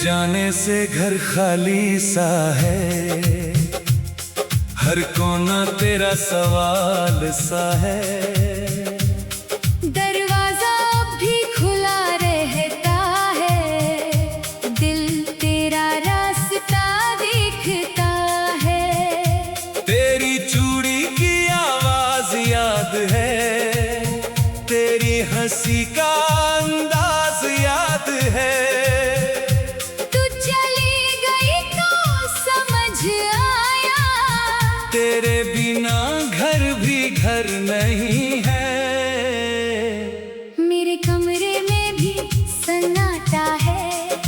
जाने से घर खाली सा है, हर कोना तेरा सवाल सा है। दरवाजा अब भी खुला रहता है, दिल तेरा रास्ता देखता है। तेरी चूड़ी की आवाज याद है, तेरी हंसी का अंदाज याद है। तेरे बिना घर भी घर नहीं है। मेरे कमरे में भी सन्नाटा है,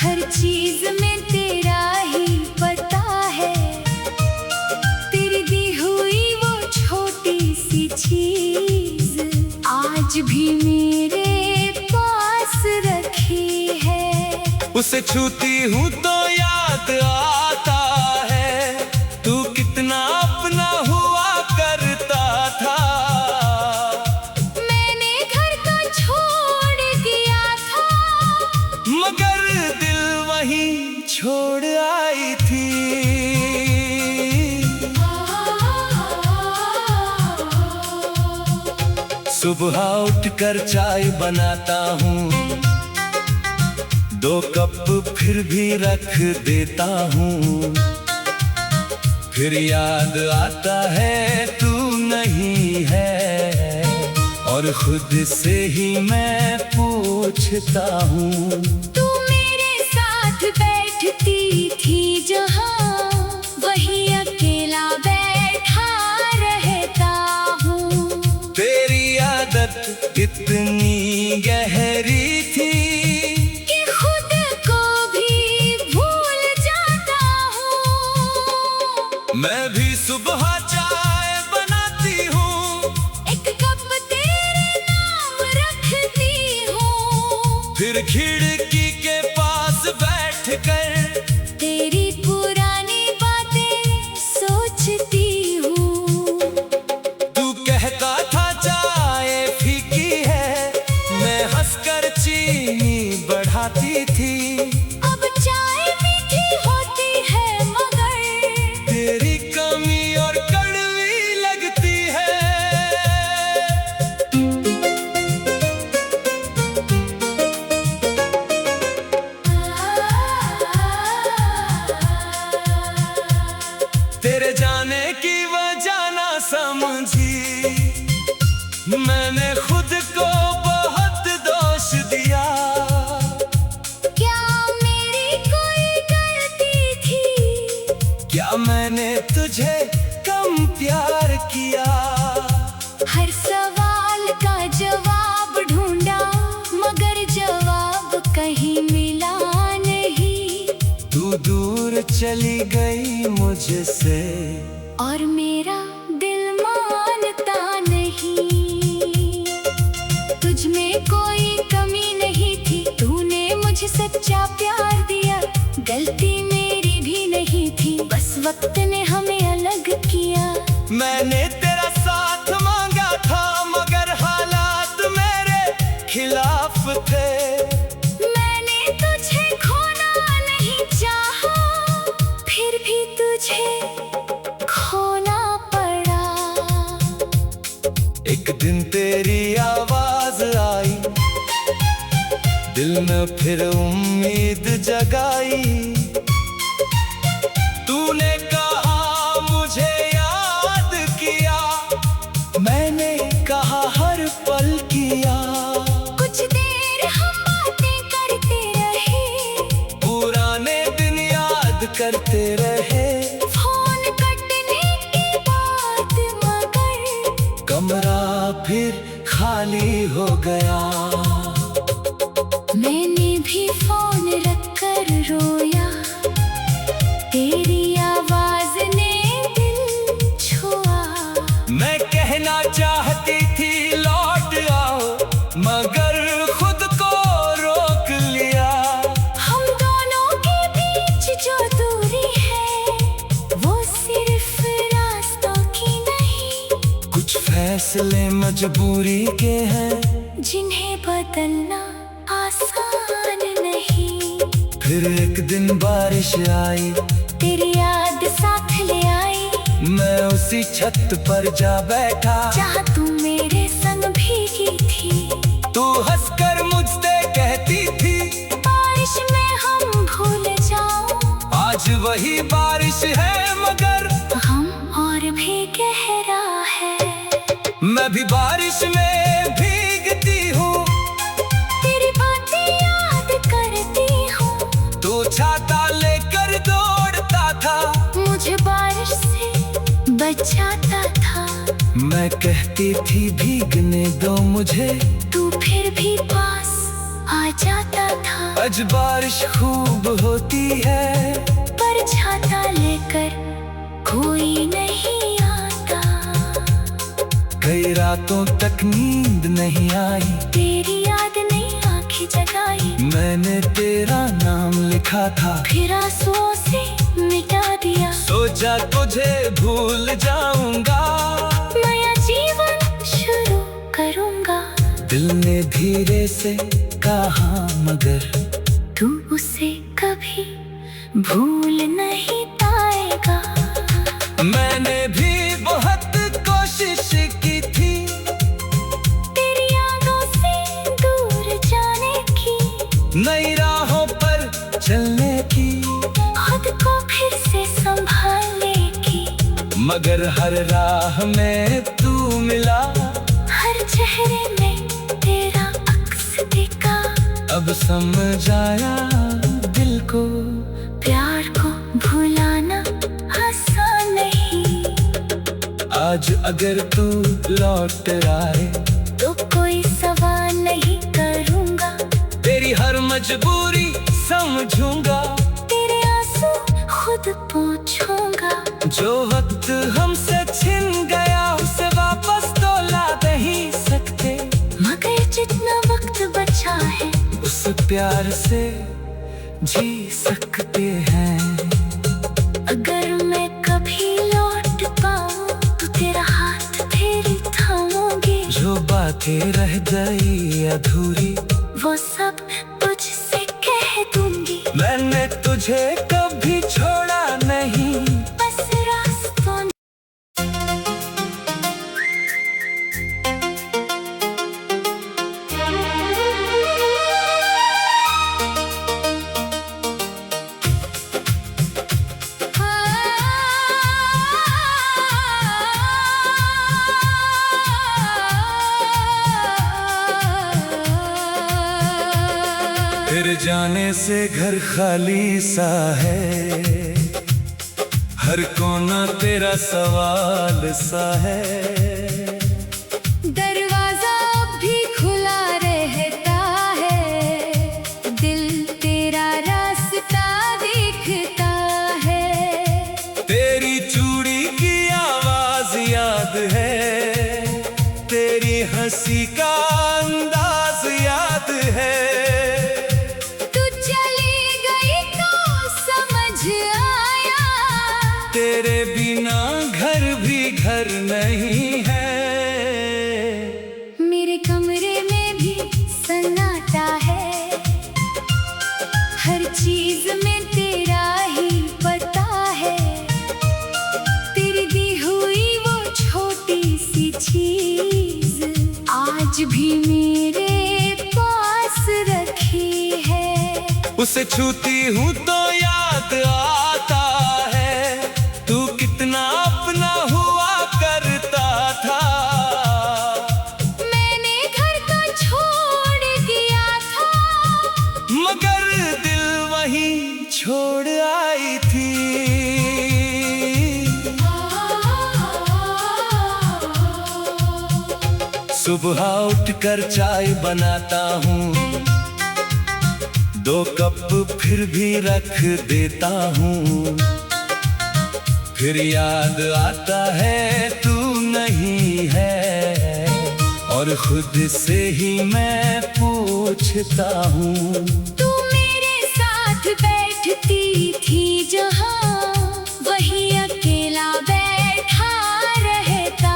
हर चीज में तेरा ही पता है। तेरी दी हुई वो छोटी सी चीज आज भी मेरे पास रखी है। उसे छूती हूँ तो याद आता है, तू कितना अपना हुआ करता था। मैंने घर तो छोड़ दिया था, मगर दिल वहीं छोड़ आई थी। सुबह उठकर चाय बनाता हूँ, 2 कप फिर भी रख देता हूँ। फिर याद आता है तू नहीं है, और खुद से ही मैं पूछता हूँ। तू मेरे साथ बैठती थी जहाँ, वही अकेला बैठा रहता हूँ। तेरी आदत इतनी गहरी थी कि खुद को भी भूल जाता हूँ। मैं भी सुबह चाय बनाती हूँ, 1 कप तेरे नाम रखती हूँ। फिर खिड़की के पास बैठकर तेरी पुरानी बातें सोचती हूँ। तू कहता था चाय फीकी है, मैं हंसकर चीनी बढ़ाती थी। अब चाय मीठी होती है मगर तेरी कमी और कड़वी लगती है। तेरे जाने की वजह ना समझी, मैंने खुद को बहुत दोष दिया। क्या मेरी कोई गलती थी? क्या मैंने तुझे कम प्यार किया? हर सवाल का जवाब ढूंढा, मगर जवाब कहीं मिला नहीं। तू दूर चली गई मुझसे, और मेरा दिल मानता नहीं। तुझ में कोई कमी नहीं थी, तूने मुझे सच्चा प्यार दिया। गलती मेरी भी नहीं थी, बस वक्त ने हमें अलग किया। मैंने तेरा साथ मांगा था, मगर हालात मेरे खिलाफ थे। मैंने तुझे खोना नहीं चाहा, फिर भी तुझे खोना पड़ा। एक दिन तेरी आवाज आई, दिल में फिर उम्मीद जगाई। तूने कहा मुझे याद किया, मैंने कहा हर पल किया। कुछ देर हम बातें करते रहे, पुराने दिन याद करते रहे। फोन कटने के बाद मगर कमरा फिर खाली हो गया। मैंने भी फोन रखकर रोया, तेरी आवाज ने दिल छुआ। मैं कहना चाहती थी लौट आओ, मगर खुद को रोक लिया। हम दोनों के बीच जो दूरी है, वो सिर्फ रास्तों की नहीं। कुछ फैसले मजबूरी के हैं, जिन्हें बदलना आसान नहीं। नहीं। फिर एक दिन बारिश आई, तेरी याद साथ ले आई। मैं उसी छत पर जा बैठा जहाँ तू मेरे संग भीगी थी। तू हंसकर मुझसे कहती थी बारिश में हम भूल जाऊं। आज वही बारिश है मगर हम और भी गहरा है। मैं भी बारिश में भीगती हूँ, तेरी बातें याद करती हूँ। तू छाता लेकर दौड़ता था, मुझे बारिश से बचाता था। मैं कहती थी भीगने दो मुझे, तू फिर भी पास आ जाता था। आज बारिश खूब होती है, पर छाता लेकर कोई नहीं आता। कई रातों तक नींद नहीं आई, तेरी याद ने आंखें जगाई। मैंने तेरा नाम लिखा था, फिर आंसुओं से मिटा दिया। सोचा तुझे भूल जाऊंगा, नया जीवन शुरू करूंगा। दिल ने धीरे से कहा मगर तू उसे कभी भूल नहीं पाएगा। मैंने भी बहुत कोशिश की थी तेरी यादों से दूर जाने की, नई राहों पर चलने की, खुद को फिर से संभालने की। मगर हर राह में तू मिला, हर चेहरे में तेरा अक्स दिखा। अब समझ आया दिल को प्यार को भुलाना आसान नहीं। आज अगर तू लौट आए तो कोई सवाल नहीं करूंगा। तेरी हर मजबूरी समझूंगा, तेरे आंसू खुद पोंछूंगा। जो वक्त हमसे छिन गया उसे वापस तो ला नहीं सकते, मगर जितना वक्त बचा है उस प्यार से जी सकते हैं। अगर मैं कभी लौट पाऊं तो तेरा हाथ फिर थामूंगी। जो बातें रह गई अधूरी वो सब तुझसे कह दूंगी। मैंने तुझे कभी छोड़ा नहीं, बस रास्तों फिर जाने से घर खाली सा है, हर कोना तेरा सवाल सा है। दरवाजा अब भी खुला रहता है, दिल तेरा रास्ता देखता है। तेरी चूड़ी की आवाज याद है, तेरी हंसी का अंदाज याद है। तू चली गई तो समझ आया, तेरे बिना घर भी घर नहीं है। मेरे कमरे में भी सन्नाटा है, हर चीज में तेरा ही पता है। तेरी दी हुई वो छोटी सी चीज आज भी मेरे पास रखी है। उसे छूती हूँ तो याद आता है, तू कितना अपना हुआ करता था। मैंने घर को छोड़ दिया था, मगर दिल वहीं छोड़ आई थी। सुबह उठकर चाय बनाता हूँ, 2 कप फिर भी रख देता हूँ। फिर याद आता है तू नहीं है, और खुद से ही मैं पूछता हूँ। तू मेरे साथ बैठती थी जहाँ, वही अकेला बैठा रहता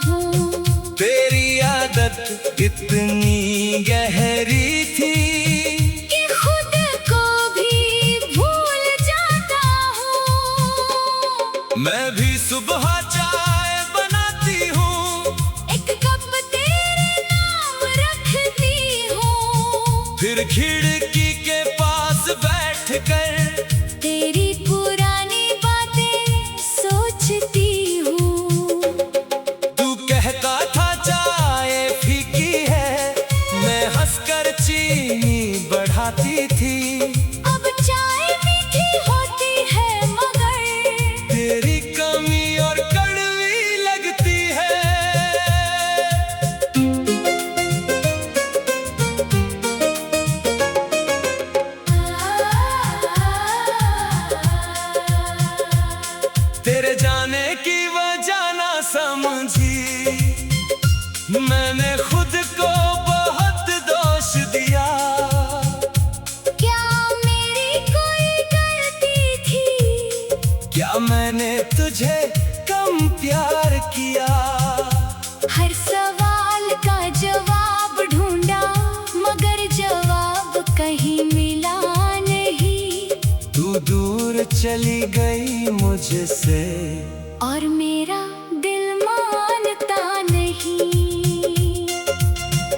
हूँ। तेरी आदत इतनी गहरी थी कि खुद फिर खिड़की के पास बैठ कर तेरी पुरानी बातें सोचती हूँ। तू कहता था चाय फीकी है, मैं हंसकर चीनी बढ़ाती थी। अब चाय मीठी होती है मगर तेरी कमी और कड़वी लगती है। तेरे जाने की वजह ना समझी, मैंने खुद को बहुत दोष दिया। क्या मेरी कोई गलती थी? क्या मैंने तुझे कम प्यार किया? हर सवाल का जवाब ढूंढा मगर जवाब कहीं मिला नहीं। तू दूर चली गई मुझसे और मेरा दिल मानता नहीं।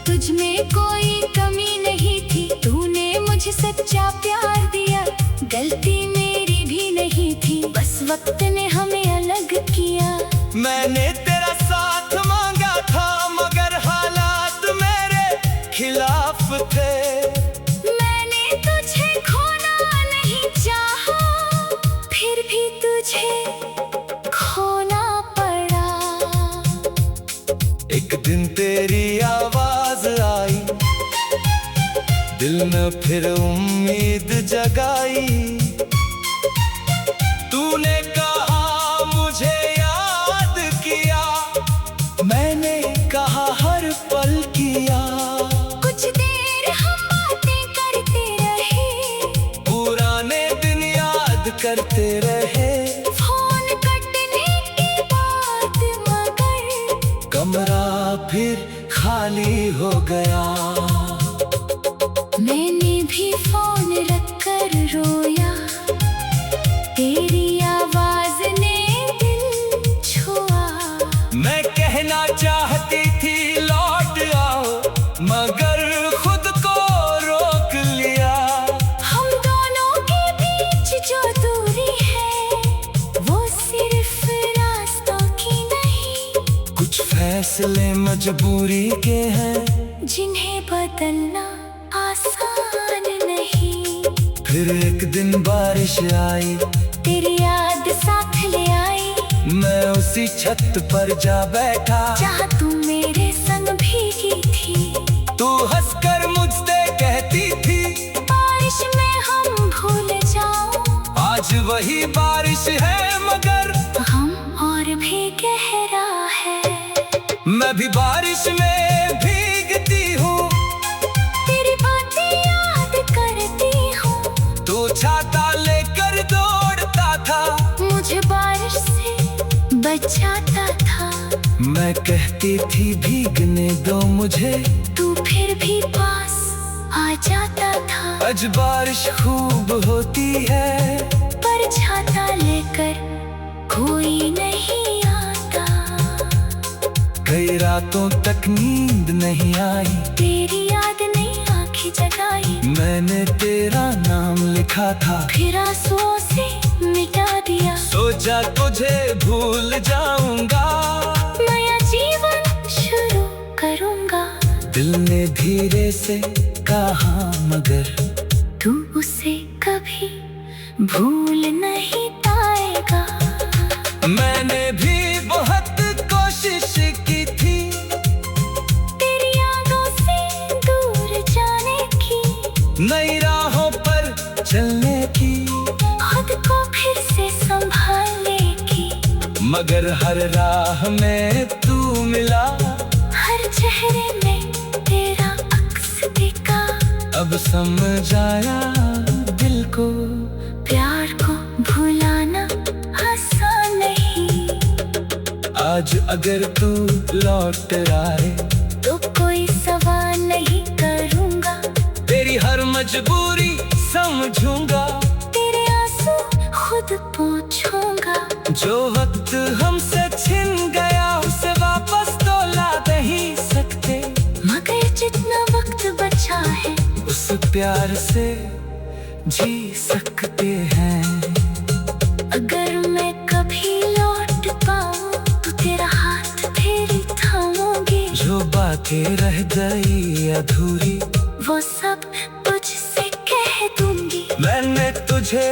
तुझ में कोई कमी नहीं थी, तूने मुझे सच्चा प्यार दिया। गलती मेरी भी नहीं थी, बस वक्त ने हमें अलग किया। मैंने तेरा साथ मांगा था मगर हालात मेरे खिलाफ थे। मैंने तुझे खोना नहीं चाहा, फिर भी तुझे खोना पड़ा। एक दिन तेरी आवाज आई, दिल में फिर उम्मीद जगाई। तूने कहा मुझे याद किया, मैंने कहा हर पल किया। कुछ देर हम बातें करते रहे, पुराने दिन याद करते रहे। फोन कटने के बाद मगर कमरा फिर खाली हो गया। मैंने भी फोन रखकर रोया, तेरी आवाज ने दिल छुआ। मैं कहना चाहती थी लौट आओ, मगर खुद को रोक लिया। हम दोनों के बीच जो दूरी है वो सिर्फ रास्तों की नहीं। कुछ फैसले मजबूरी के हैं, जिन्हें बदलना आसान नहीं। फिर एक दिन बारिश आई, तेरी याद साथ ले आई। मैं उसी छत पर जा बैठा जहाँ तू मेरे संग भीगी थी। तू हंसकर मुझसे कहती थी बारिश में हम भूल जाओ। आज वही बारिश है मगर हम और भी गहरा है। मैं भी बारिश में भीगती हूँ। तेरी बातें याद करती हूँ। तू छाता लेकर दौड़ता था, मुझे बारिश से बचाता था। मैं कहती थी भीगने दो मुझे, तू फिर भी पास आ जाता था। आज बारिश खूब होती है, पर छाता लेकर कोई नहीं आता। कई रातों तक नींद नहीं आई, तेरी याद ने आँखें जगाई। मैंने तेरा नाम लिखा था, फिर आंसुओं से मिटा दिया। सोचा तुझे भूल जाऊंगा, नया जीवन शुरू करूंगा। दिल ने धीरे से कहा मगर तू उसे कभी भूल नहीं पाएगा। मैंने भी बहुत कोशिश की थी तेरी यादों से दूर जाने की, नई राहों पर चलने की, खुद को फिर से संभालने की। मगर हर राह में तू मिला, हर चेहरे में तेरा अक्स दिखा। अब समझ आया दिल को प्यार को भुलाना आसान नहीं। आज अगर तू लौट आए तो कोई सवाल नहीं करूंगा। तेरी हर मजबूरी समझूंगा, तेरे आंसू खुद पोंछूंगा। जो वक्त हमसे छिन गया उसे वापस तो ला नहीं सकते, मगर जितना वक्त बचा है उसको प्यार से जी सकते हैं। अगर मैं कभी लौट पाऊं तो तेरा हाथ फिर थामूंगी। जो बातें रह गई अधूरी वो सब तुझसे कह दूंगी। मैंने तुझे